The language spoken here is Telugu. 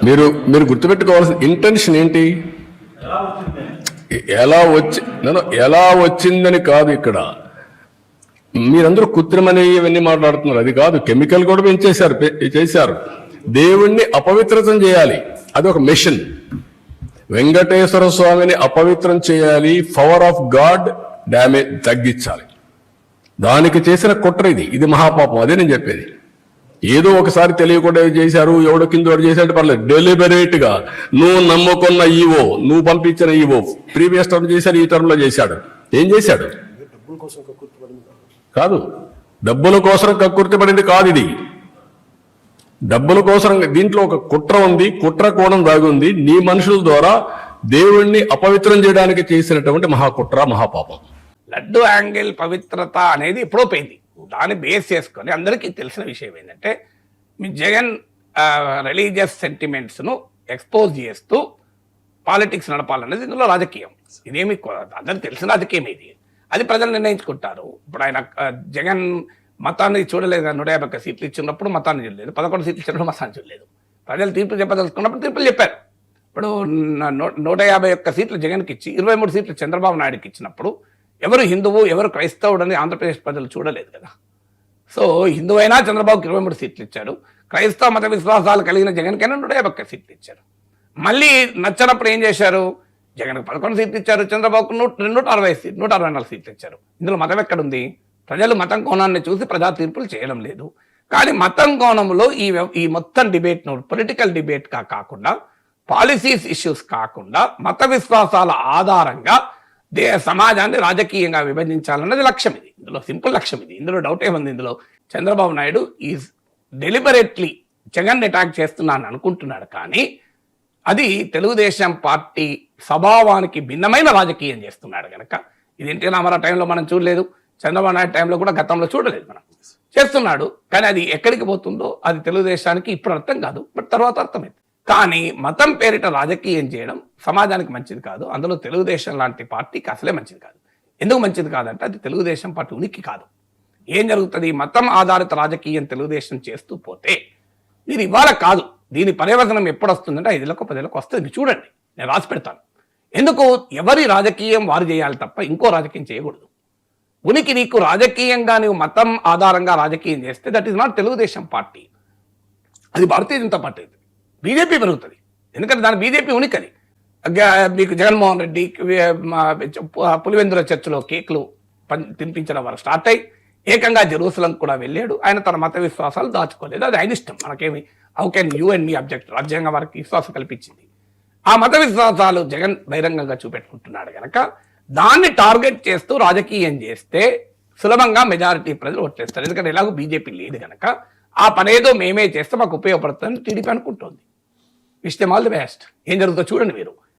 మీరు గుర్తుపెట్టుకోవాల్సిన ఇంటెన్షన్ ఏంటి? ఎలా వచ్చిందని కాదు ఇక్కడ. మీరందరూ కృత్రిమని ఇవన్నీ మాట్లాడుతున్నారు, అది కాదు. కెమికల్ కూడా చేశారు. దేవుణ్ణి అపవిత్రతం చేయాలి, అది ఒక మిషన్. వెంకటేశ్వర స్వామిని అపవిత్రం చేయాలి, పవర్ ఆఫ్ గాడ్ డ్యామేజ్ తగ్గించాలి. దానికి చేసిన కుట్ర ఇది మహాపాపం. అదే నేను చెప్పేది. ఏదో ఒకసారి తెలియకుండా చేశారు, ఎవడో కింద చేశాడు పర్లేదు. డెలిబరేట్ గా నువ్వు నమ్ముకున్న ఈవో, నువ్వు పంపించిన ఈవో ప్రీవియస్ టర్మ్ చేశాడు, ఈ టర్మ్ లో చేశాడు. ఏం చేశాడు? కాదు, డబ్బుల కోసం కక్కుర్తి పడింది కాదు ఇది. డబ్బుల కోసం దీంట్లో ఒక కుట్ర ఉంది, కుట్ర కోణం దాగుంది. నీ మనుషుల ద్వారా దేవుణ్ణి అపవిత్రం చేయడానికి చేసినటువంటి మహాకుట్ర, మహాపాపం. లడ్డు యాంగిల్ పవిత్రత అనేది ఎప్పుడో పోయింది. దాన్ని బేస్ చేసుకొని అందరికీ తెలిసిన విషయం ఏంటంటే, మీ జగన్ రిలీజియస్ సెంటిమెంట్స్ను ఎక్స్పోజ్ చేస్తూ పాలిటిక్స్ నడపాలనేది ఇందులో రాజకీయం. ఇదేమి అందరికి తెలిసిన రాజకీయం ఇది. అది ప్రజలు నిర్ణయించుకుంటారు. ఇప్పుడు ఆయన జగన్ మతాన్ని చూడలేదు, 151 సీట్లు ఇచ్చినప్పుడు మతాన్ని చూడలేదు, 11 సీట్లు ఇచ్చినప్పుడు మతాన్ని చూడలేదు. ప్రజలు తీర్పులు చెప్పదలుచుకున్నప్పుడు తీర్పులు చెప్పారు. ఇప్పుడు 151 సీట్లు జగన్కి ఇచ్చి 23 సీట్లు చంద్రబాబు నాయుడుకి ఇచ్చినప్పుడు ఎవరు హిందువు ఎవరు క్రైస్తవుడని ఆంధ్రప్రదేశ్ ప్రజలు చూడలేదు కదా. సో హిందువైనా చంద్రబాబుకి 23 సీట్లు ఇచ్చాడు, క్రైస్తవ మత విశ్వాసాలు కలిగిన జగన్కైనా 151 సీట్లు ఇచ్చారు. మళ్ళీ నచ్చనప్పుడు ఏం చేశారు? జగన్కి 11 సీట్లు ఇచ్చారు, చంద్రబాబుకు 164 సీట్లు ఇచ్చారు. ఇందులో మతం ఎక్కడుంది? ప్రజలు మతం కోణాన్ని చూసి ప్రజా తీర్పులు చేయడం లేదు. కానీ మతం కోణంలో ఈ మొత్తం డిబేట్ను పొలిటికల్ డిబేట్గా కాకుండా, పాలసీస్ ఇష్యూస్ కాకుండా, మత విశ్వాసాల ఆధారంగా సమాజాన్ని రాజకీయంగా విభజించాలన్నది లక్ష్యం. ఇది ఇందులో సింపుల్ లక్ష్యం. ఇందులో డౌట్ ఏముంది? ఇందులో Chandrababu Naidu is deliberately Jagan attack చేస్తున్నాను అనుకుంటున్నాడు. కానీ అది తెలుగుదేశం పార్టీ స్వభావానికి భిన్నమైన రాజకీయం చేస్తున్నాడు కనుక, ఇది ఎన్టీ రామారావు టైంలో మనం చూడలేదు, చంద్రబాబు నాయుడు టైంలో కూడా గతంలో చూడలేదు. మనం చేస్తున్నాడు. కానీ అది ఎక్కడికి పోతుందో అది తెలుగుదేశానికి ఇప్పుడు అర్థం కాదు, బట్ తర్వాత అర్థమైంది. కానీ మతం పేరిట రాజకీయం చేయడం సమాజానికి మంచిది కాదు. అందులో తెలుగుదేశం లాంటి పార్టీకి అసలే మంచిది కాదు. ఎందుకు మంచిది కాదంటే అది తెలుగుదేశం పార్టీ ఉనికి కాదు. ఏం జరుగుతుంది? మతం ఆధారిత రాజకీయం తెలుగుదేశం చేస్తూ పోతే ఇది ఇవాళ కాదు, దీని పర్యవసనం ఎప్పుడు వస్తుందంటే 5 10 వస్తుంది. చూడండి, నేను రాసి పెడతాను. ఎందుకు? ఎవరి రాజకీయం వారు చేయాలి తప్ప ఇంకో రాజకీయం చేయకూడదు. ఉనికి నీకు రాజకీయంగా నీవు మతం ఆధారంగా రాజకీయం చేస్తే that is not Telugu Desam party, అది భారతీయ జనతా పార్టీ. బీజేపీ పెరుగుతుంది, ఎందుకంటే దాని బీజేపీ ఉనికి. అది మీకు జగన్మోహన్ రెడ్డి పులివెందుల చర్చిలో కేకులు తినిపించడం వల్ల స్టార్ట్ అయ్యి ఏకంగా జెరూసలం కూడా వెళ్ళాడు. ఆయన తన మత విశ్వాసాలు దాచుకోలేదు, అది ఆయన ఇష్టం. మనకేమి how can you and me object? రాజ్యాంగం వారికి విశ్వాసం కల్పించింది. ఆ మత విశ్వాసాలు జగన్ బహిరంగంగా చూపెట్టుకుంటున్నాడు కనుక దాన్ని టార్గెట్ చేస్తూ రాజకీయం చేస్తే సులభంగా మెజారిటీ ప్రజలు ఓట్లేస్తారు. ఎందుకంటే ఎలాగో బీజేపీ లేదు కనుక ఆ పనేదో మేమే చేస్తే మాకు ఉపయోగపడుతుందని టీడీపీ అనుకుంటోంది. Wish them all the best. ఏం జరుగుతుందో చూడండి మీరు.